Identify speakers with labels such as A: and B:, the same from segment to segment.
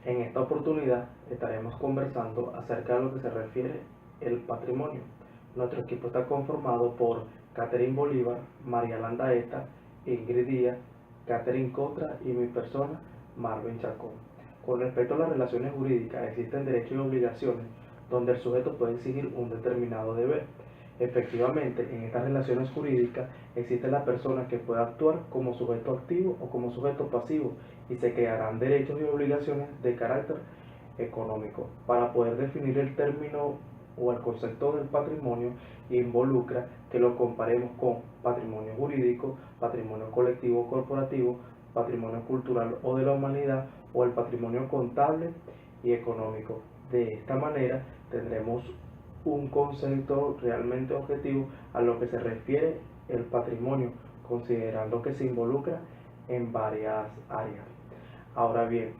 A: En esta oportunidad estaremos conversando acerca de lo que se refiere el patrimonio. Nuestro equipo está conformado por Catherine Bolívar, María Landaeta, Ingrid Díaz, Catherine Cotra y mi persona, Marvin Chacón. Con respecto a las relaciones jurídicas, existen derechos y obligaciones donde el sujeto puede exigir un determinado deber. Efectivamente, en estas relaciones jurídicas existe la persona que puede actuar como sujeto activo o como sujeto pasivo y se crearán derechos y obligaciones de carácter económico. Para poder definir el término o el concepto del patrimonio involucra que lo comparemos con patrimonio jurídico, patrimonio colectivo o corporativo, patrimonio cultural o de la humanidad o el patrimonio contable y económico. De esta manera tendremos un concepto realmente objetivo a lo que se refiere el patrimonio, considerando que se involucra en varias áreas. Ahora bien,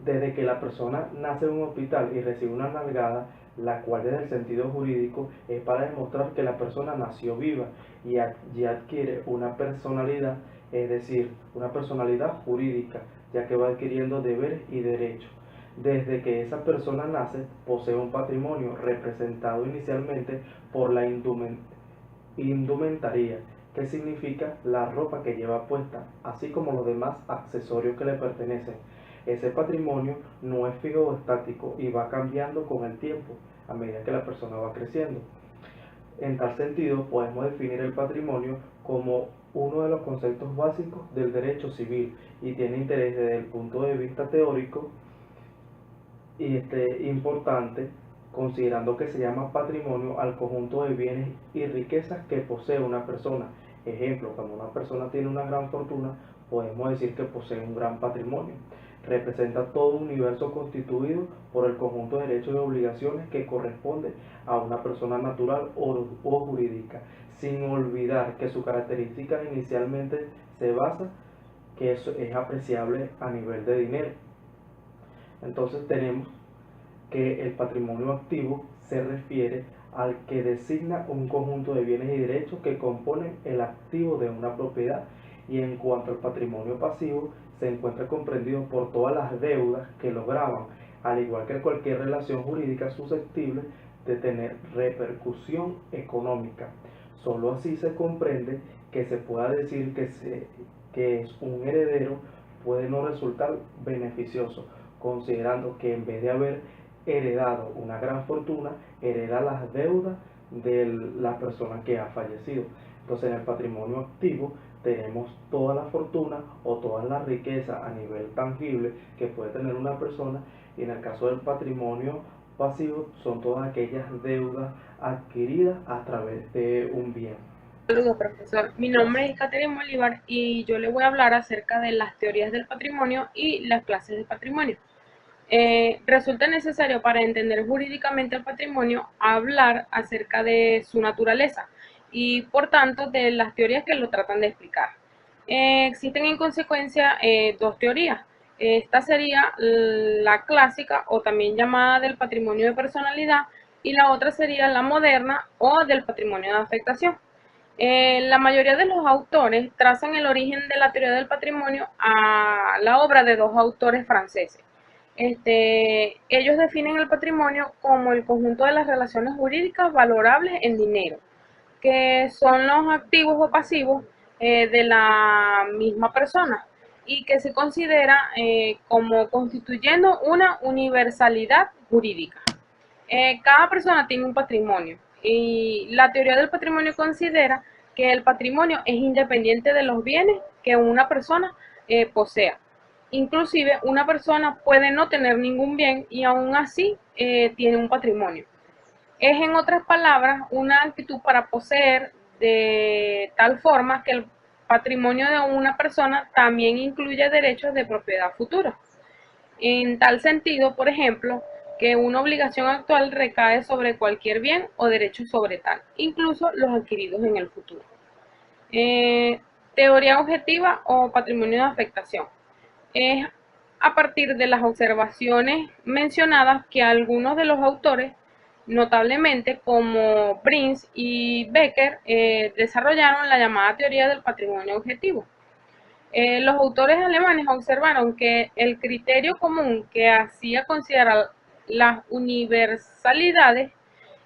A: desde que la persona nace en un hospital y recibe una nalgada, la cual desde el sentido jurídico es para demostrar que la persona nació viva y adquiere una personalidad, es decir, una personalidad jurídica, ya que va adquiriendo deberes y derechos. Desde que esa persona nace, posee un patrimonio representado inicialmente por la indumentaria, que significa la ropa que lleva puesta, así como los demás accesorios que le pertenecen. Ese patrimonio no es fijo o estático y va cambiando con el tiempo a medida que la persona va creciendo. En tal sentido, podemos definir el patrimonio como uno de los conceptos básicos del derecho civil y tiene interés desde el punto de vista teórico y importante, considerando que se llama patrimonio al conjunto de bienes y riquezas que posee una persona. Ejemplo, cuando una persona tiene una gran fortuna, podemos decir que posee un gran patrimonio. Representa todo un universo constituido por el conjunto de derechos y obligaciones que corresponde a una persona natural o jurídica, sin olvidar que su característica inicialmente se basa que eso es apreciable a nivel de dinero. Entonces tenemos que el patrimonio activo se refiere al que designa un conjunto de bienes y derechos que componen el activo de una propiedad, y en cuanto al patrimonio pasivo se encuentra comprendido por todas las deudas que lo gravan, al igual que cualquier relación jurídica susceptible de tener repercusión económica. Solo así se comprende que se pueda decir que es un heredero puede no resultar beneficioso, considerando que en vez de haber heredado una gran fortuna, hereda las deudas de la persona que ha fallecido. Entonces, en el patrimonio activo tenemos toda la fortuna o toda la riqueza a nivel tangible que puede tener una persona, y en el caso del patrimonio pasivo son todas aquellas deudas adquiridas a través de un bien.
B: Saludos, profesor. Mi nombre es Catherine Bolívar y yo le voy a hablar acerca de las teorías del patrimonio y las clases de patrimonio. Resulta necesario para entender jurídicamente el patrimonio hablar acerca de su naturaleza y, por tanto, de las teorías que lo tratan de explicar. Existen en consecuencia dos teorías. Esta sería la clásica o también llamada del patrimonio de personalidad y la otra sería la moderna o del patrimonio de afectación. La mayoría de los autores trazan el origen de la teoría del patrimonio a la obra de dos autores franceses. Ellos definen el patrimonio como el conjunto de las relaciones jurídicas valorables en dinero, que son los activos o pasivos de la misma persona y que se considera como constituyendo una universalidad jurídica. Cada persona tiene un patrimonio y la teoría del patrimonio considera que el patrimonio es independiente de los bienes que una persona posea. Inclusive una persona puede no tener ningún bien y aún así tiene un patrimonio. Es, en otras palabras, una actitud para poseer de tal forma que el patrimonio de una persona también incluye derechos de propiedad futura. En tal sentido, por ejemplo, que una obligación actual recae sobre cualquier bien o derecho sobre tal, incluso los adquiridos en el futuro. Eh, Teoría objetiva o patrimonio de afectación. Es a partir de las observaciones mencionadas que algunos de los autores, notablemente como Prince y Becker, desarrollaron la llamada teoría del patrimonio objetivo. Los autores alemanes observaron que el criterio común que hacía considerar las universalidades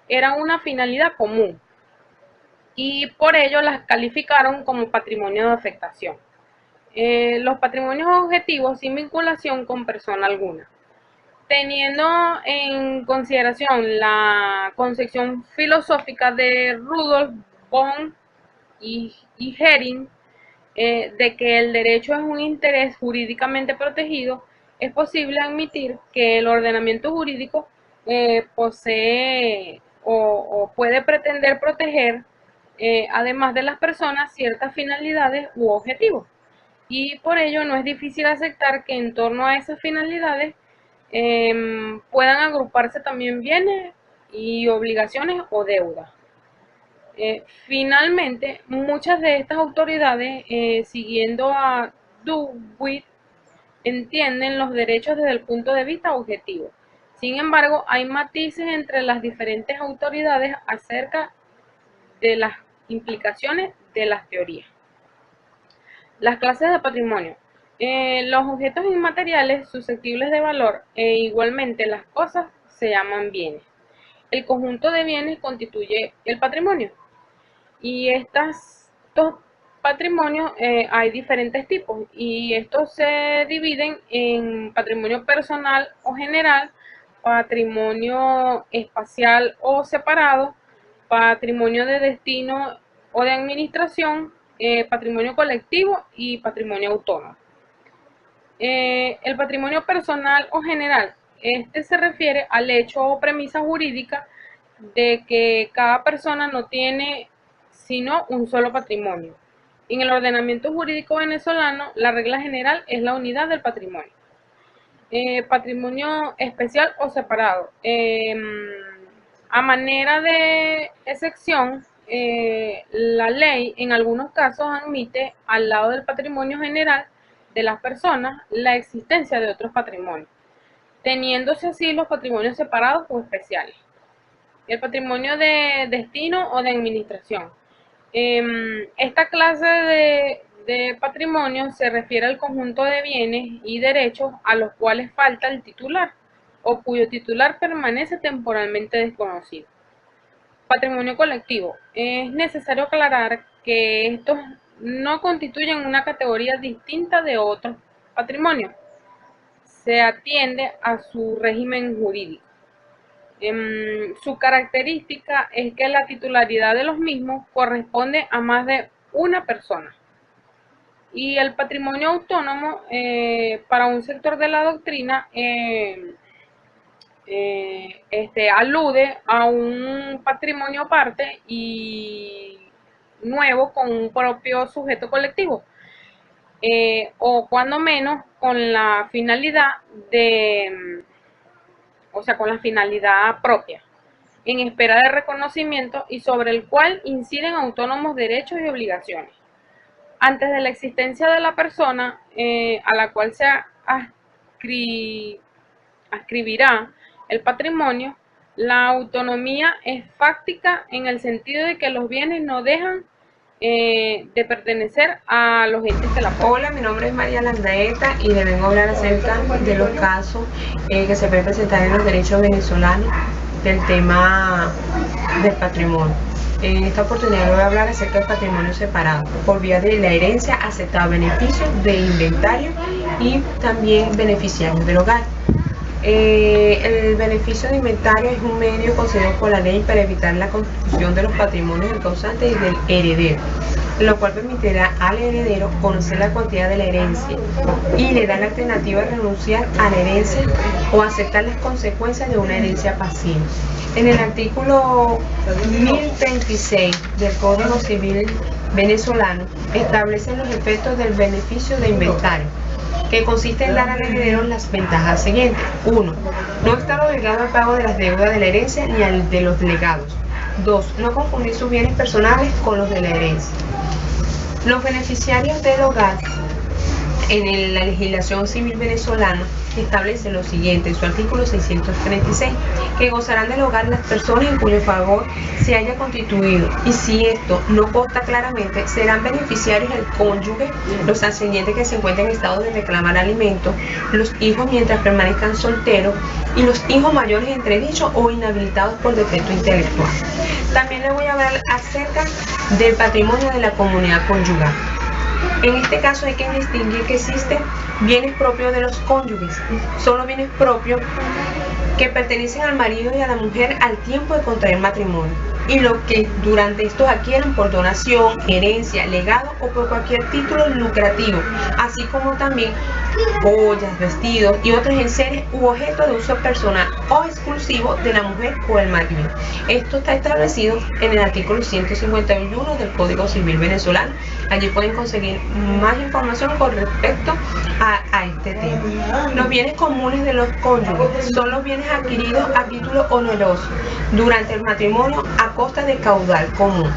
B: era una finalidad común y por ello las calificaron como patrimonio de afectación. Los patrimonios objetivos sin vinculación con persona alguna. Teniendo en consideración la concepción filosófica de Rudolf von Ihering, de que el derecho es un interés jurídicamente protegido, es posible admitir que el ordenamiento jurídico posee o puede pretender proteger, además de las personas, ciertas finalidades u objetivos. Y por ello no es difícil aceptar que en torno a esas finalidades puedan agruparse también bienes y obligaciones o deudas. Finalmente, muchas de estas autoridades, siguiendo a Duguid, entienden los derechos desde el punto de vista objetivo. Sin embargo, hay matices entre las diferentes autoridades acerca de las implicaciones de las teorías. Las clases de patrimonio. Los objetos inmateriales susceptibles de valor e igualmente las cosas se llaman bienes. El conjunto de bienes constituye el patrimonio. Y estos patrimonios hay diferentes tipos y estos se dividen en patrimonio personal o general, patrimonio espacial o separado, patrimonio de destino o de administración, patrimonio colectivo y patrimonio autónomo. El patrimonio personal o general, este se refiere al hecho o premisa jurídica de que cada persona no tiene sino un solo patrimonio. En el ordenamiento jurídico venezolano, la regla general es la unidad del patrimonio. Patrimonio especial o separado. A manera de excepción, la ley en algunos casos admite al lado del patrimonio general de las personas la existencia de otros patrimonios, teniéndose así los patrimonios separados o especiales. El patrimonio de destino o de administración. Esta clase de patrimonio se refiere al conjunto de bienes y derechos a los cuales falta el titular o cuyo titular permanece temporalmente desconocido. Patrimonio colectivo. Es necesario aclarar que estos no constituyen una categoría distinta de otros patrimonios. Se atiende a su régimen jurídico. Su característica es que la titularidad de los mismos corresponde a más de una persona. Y el patrimonio autónomo, para un sector de la doctrina, alude a un patrimonio aparte y nuevo con un propio sujeto colectivo, o cuando menos con la finalidad con la finalidad propia, en espera de reconocimiento y sobre el cual inciden autónomos derechos y obligaciones. Antes de la existencia de la persona a la cual se adscribirá el patrimonio, la autonomía es fáctica en el sentido de que los bienes no dejan de pertenecer a los entes que la poseen.
C: Hola, mi nombre es María Landaeta y le vengo a hablar acerca de los casos que se pueden presentar en los derechos venezolanos del tema del patrimonio. En esta oportunidad le voy a hablar acerca del patrimonio separado por vía de la herencia, aceptar beneficios de inventario y también beneficiarios del hogar. El beneficio de inventario es un medio concedido por la ley para evitar la confusión de los patrimonios del causante y del heredero, lo cual permitirá al heredero conocer la cuantía de la herencia y le da la alternativa de renunciar a la herencia o aceptar las consecuencias de una herencia pasiva. En el artículo 1036 del Código Civil venezolano establecen los efectos del beneficio de inventario, que consiste en dar al heredero las ventajas siguientes. 1. No estar obligado al pago de las deudas de la herencia ni al de los legados. 2. No confundir sus bienes personales con los de la herencia. Los beneficiarios del hogar la legislación civil venezolana establece lo siguiente en su artículo 636, que gozarán del hogar las personas en cuyo favor se haya constituido, y si esto no consta claramente, serán beneficiarios el cónyuge, los ascendientes que se encuentren en estado de reclamar alimentos, los hijos mientras permanezcan solteros y los hijos mayores entredichos o inhabilitados por defecto intelectual. También les voy a hablar acerca del patrimonio de la comunidad conyugal. En este caso hay que distinguir que existen bienes propios de los cónyuges. Son los bienes propios que pertenecen al marido y a la mujer al tiempo de contraer matrimonio, y lo que durante estos adquieren por donación, herencia, legado o por cualquier título lucrativo, así como también joyas, vestidos y otros enseres u objetos de uso personal o exclusivo de la mujer o el marido. Esto está establecido en el artículo 151 del Código Civil venezolano. Allí pueden conseguir más información con respecto a este tema. Los bienes comunes de los cónyuges son los bienes adquiridos a título oneroso durante el matrimonio a costa de caudal común,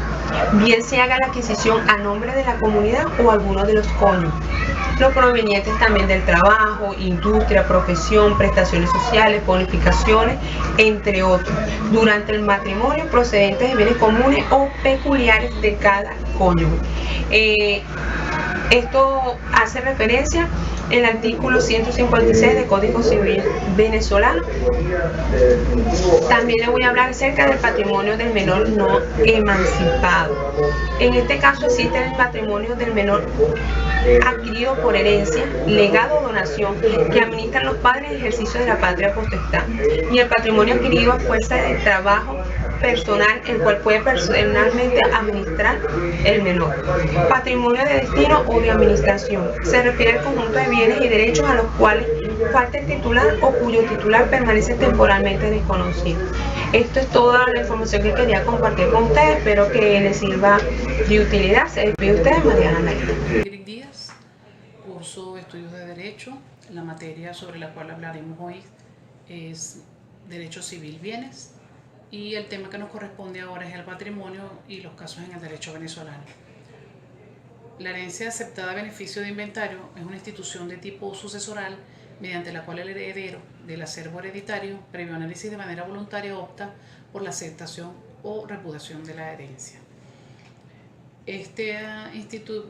C: bien se haga la adquisición a nombre de la comunidad o alguno de los cónyuges. Los provenientes también del trabajo, industria, profesión, prestaciones sociales, bonificaciones, entre otros, durante el matrimonio procedentes de bienes comunes o peculiares de cada cónyuge. Esto hace referencia al artículo 156 del Código Civil venezolano. También les voy a hablar acerca del patrimonio del menor no emancipado. En este caso existe el patrimonio del menor adquirido por herencia, legado o donación que administran los padres en ejercicio de la patria potestad, y el patrimonio adquirido a fuerza de trabajo personal, el cual puede personalmente administrar el menor. Patrimonio de destino o de administración se refiere al conjunto de bienes y derechos a los cuales falta el titular o cuyo titular permanece temporalmente desconocido. Esto es toda la información que quería compartir con ustedes. Espero que les sirva de utilidad. Se despide de ustedes, Mariana Naira.
D: Díaz, curso Estudios de Derecho. La materia sobre la cual hablaremos hoy es Derecho Civil Bienes, y el tema que nos corresponde ahora es el patrimonio y los casos en el derecho venezolano. La herencia aceptada a beneficio de inventario es una institución de tipo sucesoral mediante la cual el heredero del acervo hereditario, previo análisis de manera voluntaria, opta por la aceptación o repudiación de la herencia. Este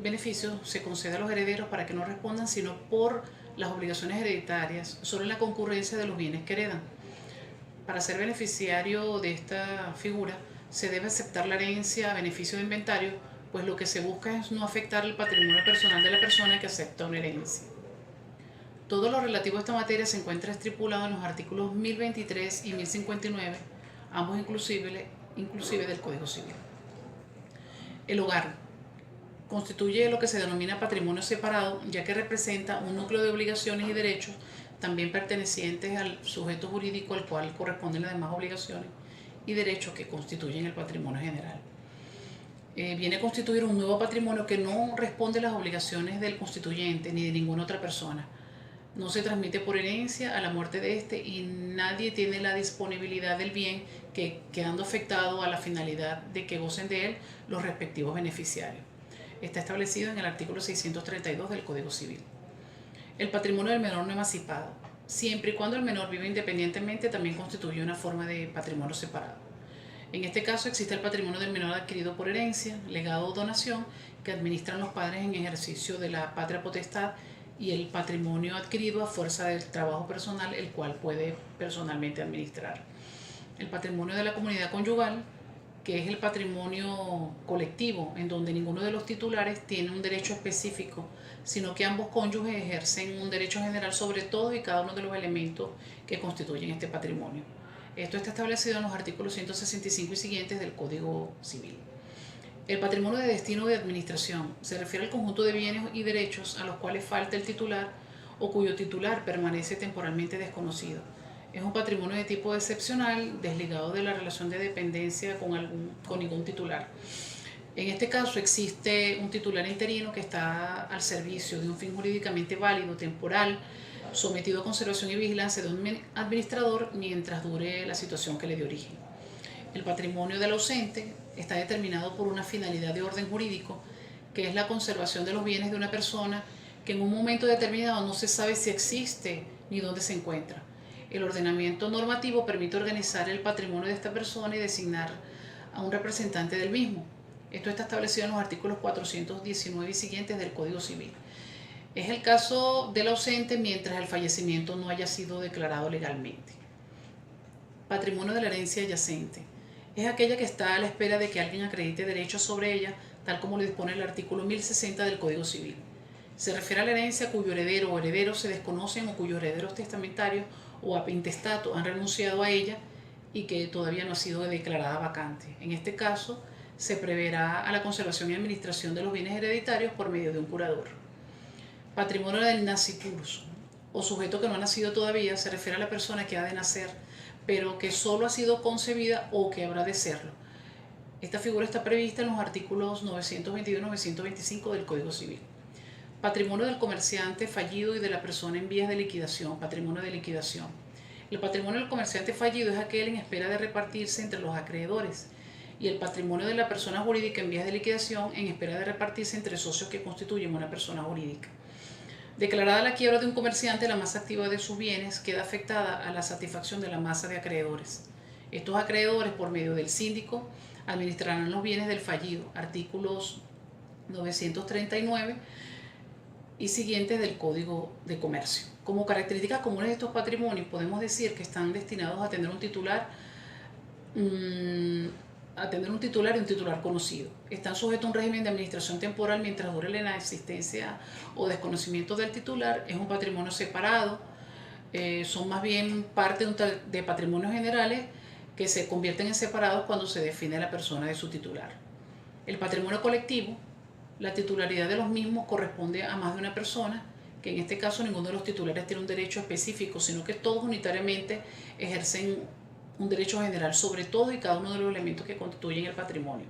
D: beneficio se concede a los herederos para que no respondan sino por las obligaciones hereditarias sobre la concurrencia de los bienes que heredan. Para ser beneficiario de esta figura se debe aceptar la herencia a beneficio de inventario, pues lo que se busca es no afectar el patrimonio personal de la persona que acepta una herencia. Todo lo relativo a esta materia se encuentra estipulado en los artículos 1023 y 1059, ambos inclusive del Código Civil. El hogar constituye lo que se denomina patrimonio separado, ya que representa un núcleo de obligaciones y derechos también pertenecientes al sujeto jurídico al cual corresponden las demás obligaciones y derechos que constituyen el patrimonio general. Viene a constituir un nuevo patrimonio que no responde a las obligaciones del constituyente ni de ninguna otra persona. No se transmite por herencia a la muerte de éste y nadie tiene la disponibilidad del bien quedando afectado a la finalidad de que gocen de él los respectivos beneficiarios. Está establecido en el artículo 632 del Código Civil. El patrimonio del menor no emancipado, siempre y cuando el menor vive independientemente, también constituye una forma de patrimonio separado. En este caso existe el patrimonio del menor adquirido por herencia, legado o donación que administran los padres en ejercicio de la patria potestad, y el patrimonio adquirido a fuerza del trabajo personal, el cual puede personalmente administrar. El patrimonio de la comunidad conyugal, que es el patrimonio colectivo en donde ninguno de los titulares tiene un derecho específico, sino que ambos cónyuges ejercen un derecho general sobre todos y cada uno de los elementos que constituyen este patrimonio. Esto está establecido en los artículos 165 y siguientes del Código Civil. El patrimonio de destino de administración se refiere al conjunto de bienes y derechos a los cuales falta el titular o cuyo titular permanece temporalmente desconocido. Es un patrimonio de tipo excepcional, desligado de la relación de dependencia con ningún titular. En este caso existe un titular interino que está al servicio de un fin jurídicamente válido, temporal, sometido a conservación y vigilancia de un administrador mientras dure la situación que le dio origen. El patrimonio del ausente está determinado por una finalidad de orden jurídico, que es la conservación de los bienes de una persona que en un momento determinado no se sabe si existe ni dónde se encuentra. El ordenamiento normativo permite organizar el patrimonio de esta persona y designar a un representante del mismo. Esto está establecido en los artículos 419 y siguientes del Código Civil. Es el caso del ausente mientras el fallecimiento no haya sido declarado legalmente. Patrimonio de la herencia adyacente. Es aquella que está a la espera de que alguien acredite derechos sobre ella, tal como lo dispone el artículo 1060 del Código Civil. Se refiere a la herencia cuyo heredero o herederos se desconocen o cuyos herederos testamentarios o intestato han renunciado a ella y que todavía no ha sido declarada vacante. En este caso, se preverá a la conservación y administración de los bienes hereditarios por medio de un curador. Patrimonio del nasciturus, o sujeto que no ha nacido todavía, se refiere a la persona que ha de nacer, pero que solo ha sido concebida o que habrá de serlo. Esta figura está prevista en los artículos 922 y 925 del Código Civil. Patrimonio del comerciante fallido y de la persona en vías de liquidación, patrimonio de liquidación. El patrimonio del comerciante fallido es aquel en espera de repartirse entre los acreedores, y el patrimonio de la persona jurídica en vías de liquidación en espera de repartirse entre socios que constituyen una persona jurídica. Declarada la quiebra de un comerciante, la masa activa de sus bienes queda afectada a la satisfacción de la masa de acreedores. Estos acreedores, por medio del síndico, administrarán los bienes del fallido, artículos 939 y siguientes del Código de Comercio. Como características comunes de estos patrimonios, podemos decir que están destinados a tener un titular y un titular conocido. Están sujetos a un régimen de administración temporal mientras dure la inexistencia o desconocimiento del titular. Es un patrimonio separado, son más bien parte de patrimonios generales que se convierten en separados cuando se define la persona de su titular. El patrimonio colectivo, la titularidad de los mismos corresponde a más de una persona, que en este caso ninguno de los titulares tiene un derecho específico, sino que todos unitariamente ejercen un derecho general sobre todo y cada uno de los elementos que constituyen el patrimonio.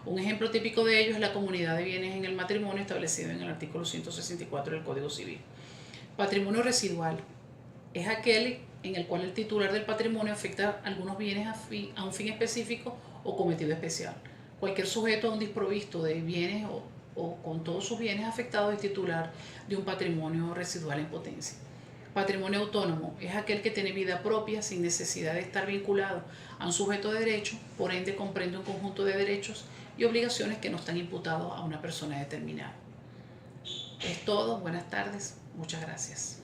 D: Un ejemplo típico de ello es la comunidad de bienes en el matrimonio establecido en el artículo 164 del Código Civil. Patrimonio residual es aquel en el cual el titular del patrimonio afecta algunos bienes a un fin específico o cometido especial. Cualquier sujeto a un desprovisto de bienes o con todos sus bienes afectados es titular de un patrimonio residual en potencia. Patrimonio autónomo es aquel que tiene vida propia sin necesidad de estar vinculado a un sujeto de derecho, por ende comprende un conjunto de derechos y obligaciones que no están imputados a una persona determinada. Es todo, buenas tardes, muchas gracias.